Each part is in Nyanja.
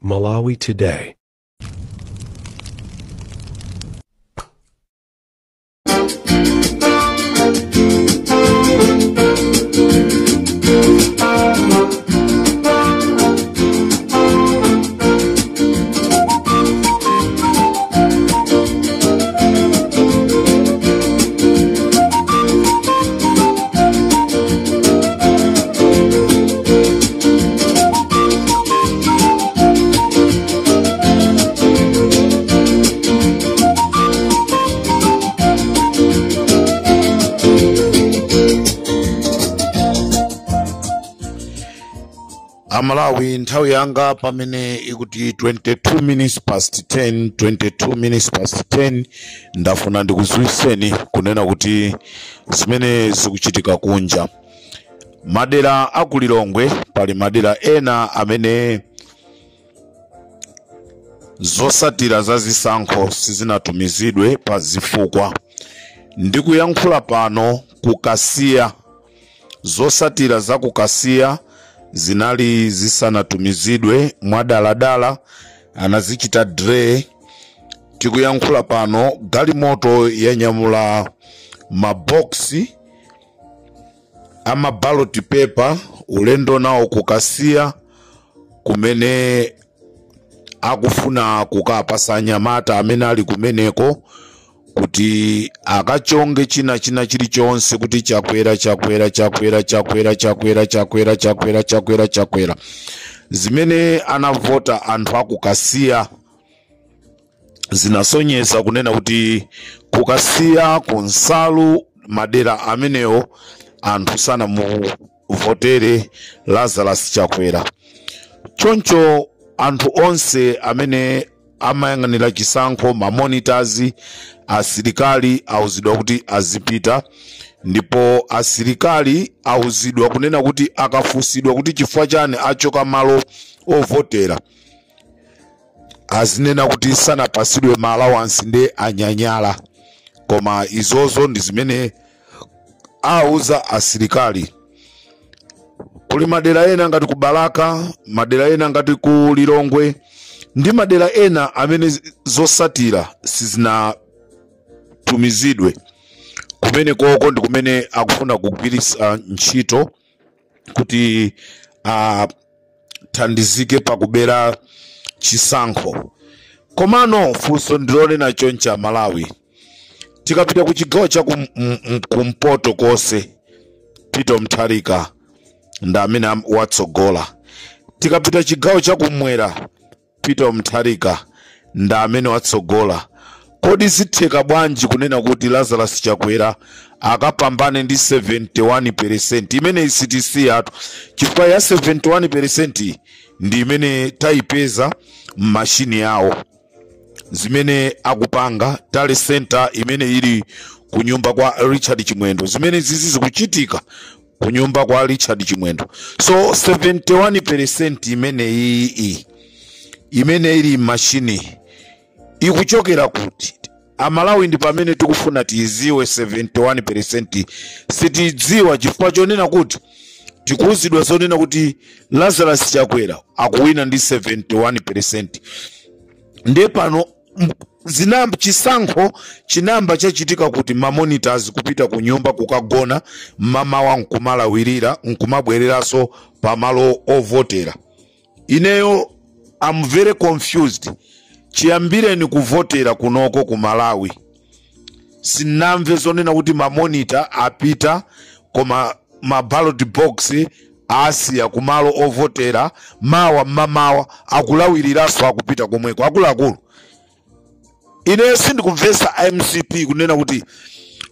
Malawi Today. Malawi nthawi yanga pamene ikuti 22 minutes past 10 ndafuna ndikuziwiseni kunena kuti zimene zikuchitika kunja madera akulilongwe. Pali madera ena amene zosatira za zisankho sizinatumizidwe pa zifukwa. Ndikuyankhula pano kukasiya zosatira za kukasiya zinali zisanatumizidwe mwadaladala anazichita dre. Tikuyankhula pano galimoto yanyamula maboksi ama ballot paper ulendo nawo kukasiya kumene akufuna kukapasa anyamata amene ali kumeneko kuti akachonge china chilichonse kuti chakwera zimene anavota anthu akukasiya zinasonyeza kunena kuti kukasiya kunsalu madera amenewo anthu sana muvotere Lazarus Chakwera. Choncho anthu onse amene amayang'anira chisankho mamonitors asilikali auzidwa kuti azipita, ndipo asilikali auzidwa kunena kuti akafusidwa kuti chifukwa chani achoka malo ovotera azinena kuti sanapasidwe ma allowance nde anyanyala. Koma izozo ndi zimene auza asilikali. Kuli madera ena ngati ku Balaka, madera ena ngati ku Lilongwe ndi madera ena amene zosatira sizinatumizidwe. Kumene koko ndi kumene akufuna kugwiritsa ntchito kuti thandizike pakubera chisankho. Komano funso ndilonena choncha Malawi. Tikapita ku chigawo cha kumpoto kose Peter Mutharika nda amene watsogola. Tikapita chigawo cha kumwera Peter Mutharika nda amene watsogola. Kodi zitheka bwanji kunena kuti Lazarus Chakwera akapambane ndi 71%? Imene CTC atu chifukwa ya 71% ndi imene taipeza mashini yawo zimene akupanga tale center imene ili kunyumba kwa Richard Chimwendo. Zimene zizi zikuchitika kunyumba kwa Richard Chimwendo. So 71% imene ili mashini ikuchokera kuti Amalawi ndi pamene tikufuna tiziwe 71% sitidziwa chifukwa chonena kuti tikuuzidwa zonena kuti Lazarus Chakwera akuwina ndi 71%. Ndiye pano zinamba chisankho chinamba chachitika kuti mamonitors kupita ku nyumba kukagona mama wa nkumalawirira nkumabwereranso pamalo ovotera. Ineyo I'm very confused. Chiyambireni kuvotera kunoko ku Malawi sinamve zonena kuti mamonita apita koma ma ballot box asiya kumalo ovotera mamawa akulawiriranso akupita komweko akuluakulu. Ine sindikumvesa MCP kunena kuti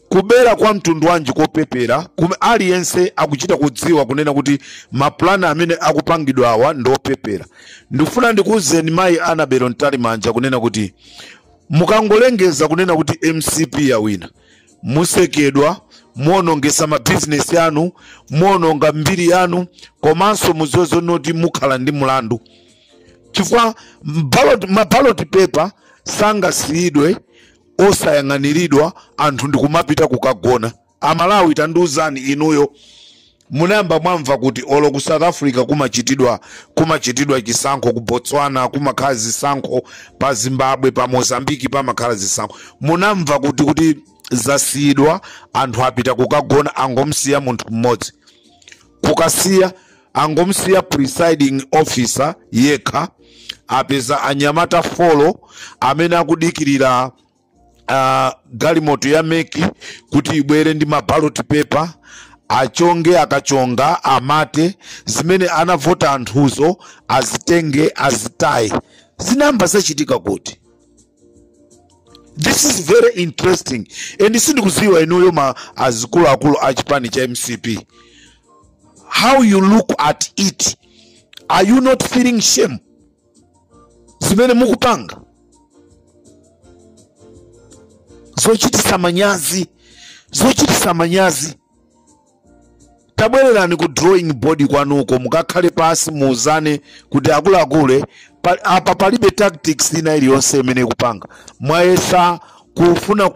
kubera kwa mtundu wanji kopepera aliyense akuchita kudziwa kunena kuti maplana amene akupangidwa awa ndopepera. Ndifuna ndikuuzeni mayi Anabelo Ntalimanja kunena kuti mukangolengeza kunena kuti MCP yawina musekedwa muonongesa ma business yanu muononga mbiri yanu komanso muzozo noti mukhala ndi mulandu chifukwa ma ballot paper sangasiyidwe osayang'aniridwa anthu ndikumapita kukagona. Amalawi tandiuzani inuyo munamba mwamva kuti olo ku South Africa kumachitidwa chisankho, ku Botswana kumakhala zisankho, pa Zimbabwe pa Mozambique pamakhala zisankho. Munamva kuti zasiyidwa anthu apita kukagona, angomsiya munthu mmodzi. Kukasiya angomsiya presiding officer yekha, apeza anyamata folo amene akudikirira galimoto ya meki kuti ibwere ndi maballot paper, achonge akachonga amate zimene anavota anthuzo azitenge azitaye. Zinamba zachitika kuti. This is very interesting. And sindikuziwa inuyo azikuluakulu achipani cha MCP. How you look at it. Are you not feeling shame? Zimene mukupanga. Zochitisa manyazi. Tabwererani ku drawing board kwanuko, mukakhale pasi muuzane kuti akuluakule apa palibe tactics ina iliyonse imene kupanga. Mwayesa kufuna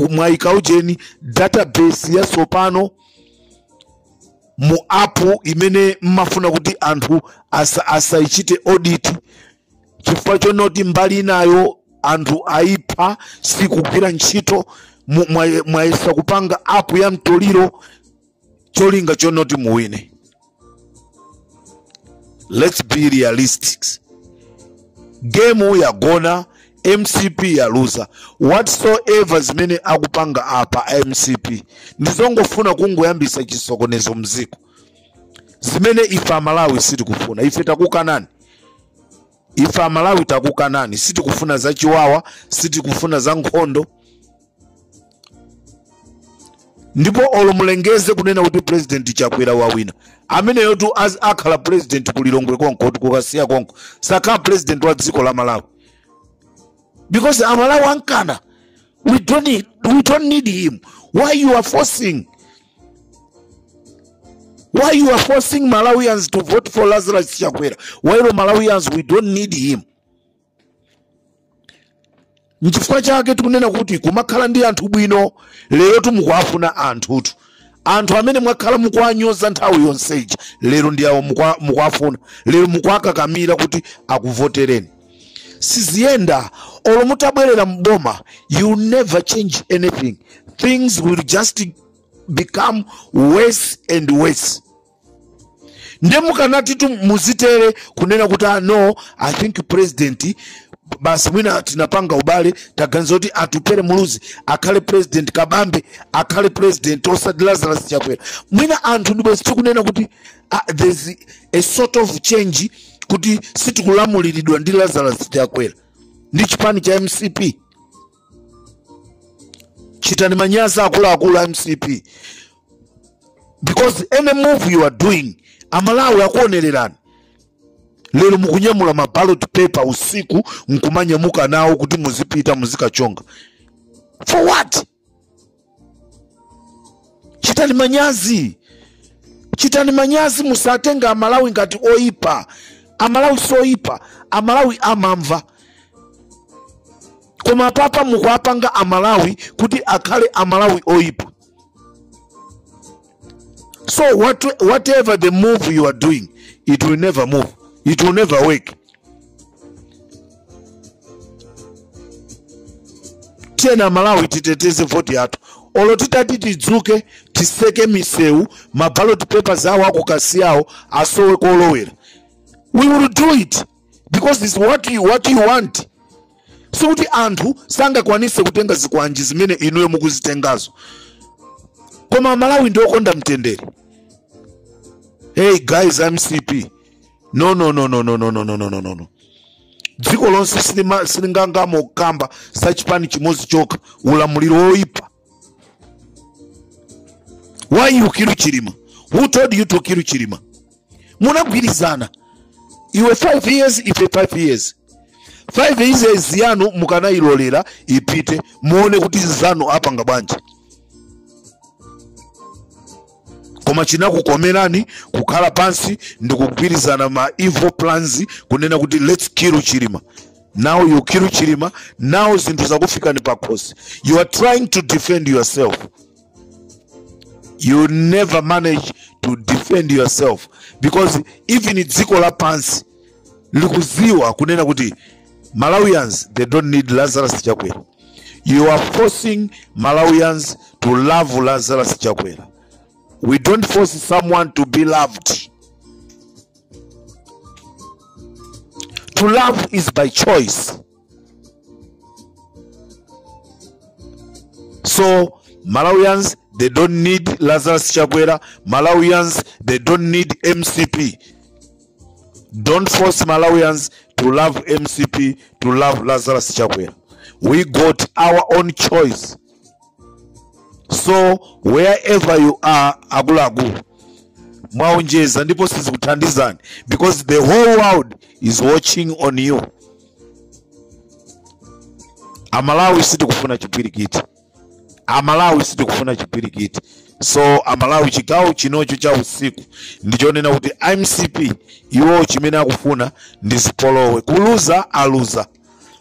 mwayika ujeni database ya sopano mu app imene mmafuna kuti anthu asaichite audit, chifukwa chonoti mbali nayo anthu aipa sikugwira ntchito. Mwayesa kupanga app ya mtoliro cholinga chonoti muwine. Let's be realistic. Game ya gona, MCP ya loser. Whatsoever zimene akupanga apa MCP ndizongofuna kungoyambisa chisokonezo mziko. Zimene ifa Malawi sitikufuna. Ife takukanani. Ifa Malawi takukanani. Sitikufuna za chiwawa, sitikufuna za nkhondo. Ndipo olomulengeze kunena kuti president Chakwera wawina. Amene yotu akhala president kulilongwe konko kukasiya konko. Saka president wa dziko la Malawi. Because Amalawi ankana. We don't need him. Why you are forcing Malawians to vote for Lazarus Chakwera? While Malawians we don't need him. Nchifukwa chake tukunena kuti kumakhala ndi anthu bwino, lero tumukwafuna anthutu. Anthu amene mwakhala mukwanyoza nthawi yonseji, lero ndi awo mukwafuna. Lero mukwakakamira kuti akuvotereni. Siziyenda olo mutabwerera mboma, you never change anything. Things will just become worse and worse. Ndemukanati tu muzitere kunena kuti no, I think president basi mwina tinapanga ubale taganzoti atupere muluzi akale president Kabambe akale president osati Lazarus Chakwera. Mwina anthu ndipo sikunena kuti there's a sort of change kuti sitikulamuliridwa ndi Lazarus Chakwera ndi chipani cha MCP. Chitani manyazi akulu MCP, because any move you are doing Amalawi akuonererani. Lero mukunyamula maballot paper usiku nkumanyamuka nawo kuti muzipita muzikachonga. For what? Chitani manyazi musatenga Amalawi ngati oipa. Amalawi soipa. Amalawi amamva. Koma papa mukwapanga Amalawi kuti akhale Amalawi oipa. So whatever the move you are doing, it will never move. It will never work. Tena Malawi titeteze vote yatu. Olo titati tidzuke tiseke miseu maballot papers awo akukasiyawo asowe kolowera. We will do it because this is what you want. So kuti anthu sangakwanise kutenga zikwanji zimene inuyo mukuzitengazo. Koma Malawi ndokonda mtendere. Hey guys, MCP. No. Dziko lonse silingangamo kamba sachipani chimozi choka ulamuliro oipa. Why you kill Chirima? Who told you to kill Chirima? Munagwirizana. Iwe 5 years, ife 5 years. 5 years yanu mukana ilolera ipite muone kuti zanu apa ngabanja. Koma chinakukomerani kukhala pansi ndikugwirizana ma evil plans kunena kuti let's kill Chirima. Now you kill Chirima, now zinthu zakufika ni pakhosi. You are trying to defend yourself. you never manage to defend yourself, because even dziko la pansi likuziwa kunena kuti Malawians, they don't need Lazarus Chakwera. You are forcing Malawians to love Lazarus Chakwera. We don't force someone to be loved. To love is by choice. So Malawians, they don't need Lazarus Chakwera. Malawians, they don't need MCP. Don't force Malawians to love MCP, to love Lazarus Chakwera. We got our own choice. So wherever you are, agulagu mwaonjeza ndipo sizikuthandizani, because the whole world is watching on you. Amalawi sitikufuna chipwirikiti. Amalawi sitikufuna chipwirikiti. So Amalawi chigawo chinocho cha usiku ndichonena kuti MCP iwo chimene akufuna ndisipolowe. Kuluza aluza,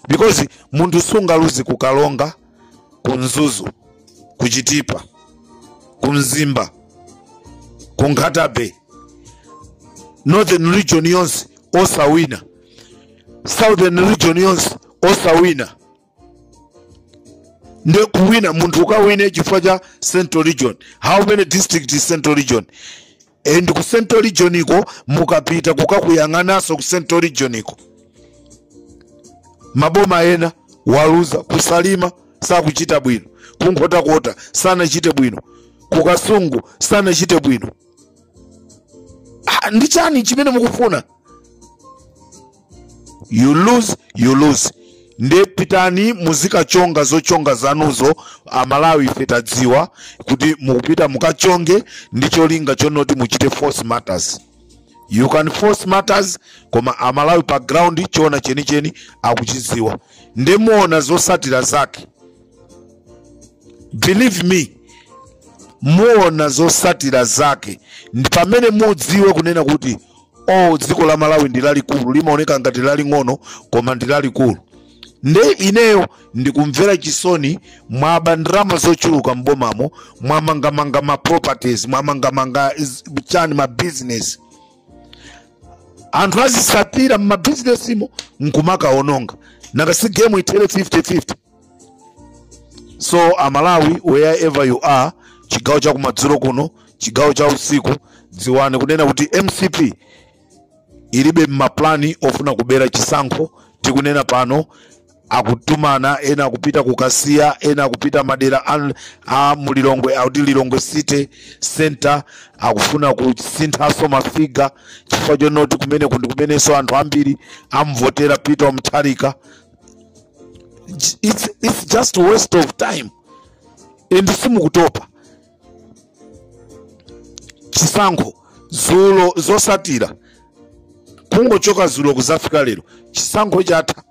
because munthu sungaluzi kukalonga, kunzuzu, kuchitipa, kumzimba, kunkatabe. Northern region yonse osawina, Southern region yonse osawina. Nde kuwina munthu ukawine chifukwa cha Central region. How many districts is Central region? And ku Central region iko mukapita kukakuyang'anaso ku Central region iko maboma ena waluza, kusalima sakuchita bwino, kunkotakota sana chite bwino, kukasungu sana chite bwino. Ndi chani chimene mukufuna? You lose, you lose. Nde pitani muzika chonga zochonga zanuzo. Amalawi ife tadziwa kuti mukupita mukachonge ndicho linga chonoti muchite force matters. You can force matters, koma Amalawi pa ground chona chenicheni akuchiziwa. Nde muona zosatira zake. Believe me, muona zosatira zake. Ndi pamene mudziwe kunena kuti oh, dziko la Malawi ndilalikulu, limaoneka ngati laling'ono koma ndilalikulu. Nde ineyo ndikumvera chisoni mwabandrama zochuluka mbomamo, mwamangamanga ma properties, mwamangamanga chani ma business. Anthu azisatira ma business imo nkumaka ononga. Nangasi game itere 50-50. So Amalawi, wherever you are, chigawo cha kumadzulo kuno, chigawo cha usiku, dziwane kunena kuti MCP ilibe maplani ofuna kubera chisankho. Tikunena pano akutumana, ena kupita kukasiya, ena kupita madera a mulilongwe auti Lilongwe City Center, akufuna kusinthaso mafiga chifukwa chonoti kumene kumenenso anthu ambiri amvotera Peter Mutharika. It's just a waste of time. And simukutopa chisankho zulo zosatira kungochoka zulo kuzafika lero chisankho chatha,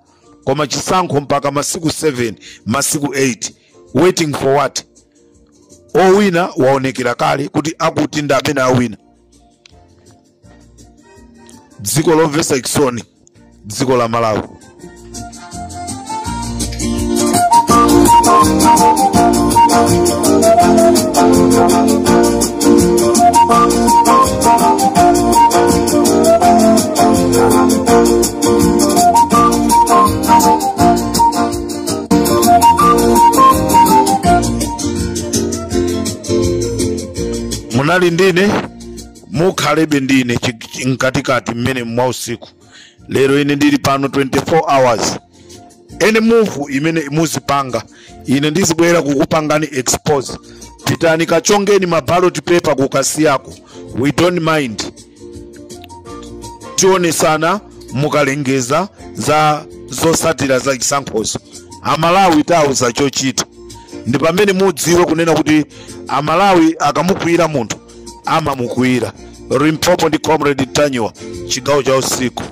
koma chisankho mpaka masiku 7 masiku 8. Waiting for what? Owina waonekera kale kuti akuti ndi amene awina. Dziko lomvesa chisoni, dziko la Malawi. Munali ndine mukhalebe ndine mkatikati mmene mwa usiku. Lero ine ndili pano 24 hours. Any move imene muzipanga ine ndizibwera kukupangani expose. Pitani kachongeni ma ballot paper kukasiyako. We don't mind. Tione sana mukalengeza za zosatira za chisankhoso. Amalawi tauza chochita. Ndi pamene mudziwe kunena kuti Amalawi akamukwira munthu amamukwira. Limpopo ndi Comrade Tanywa, chigawo cha usiku.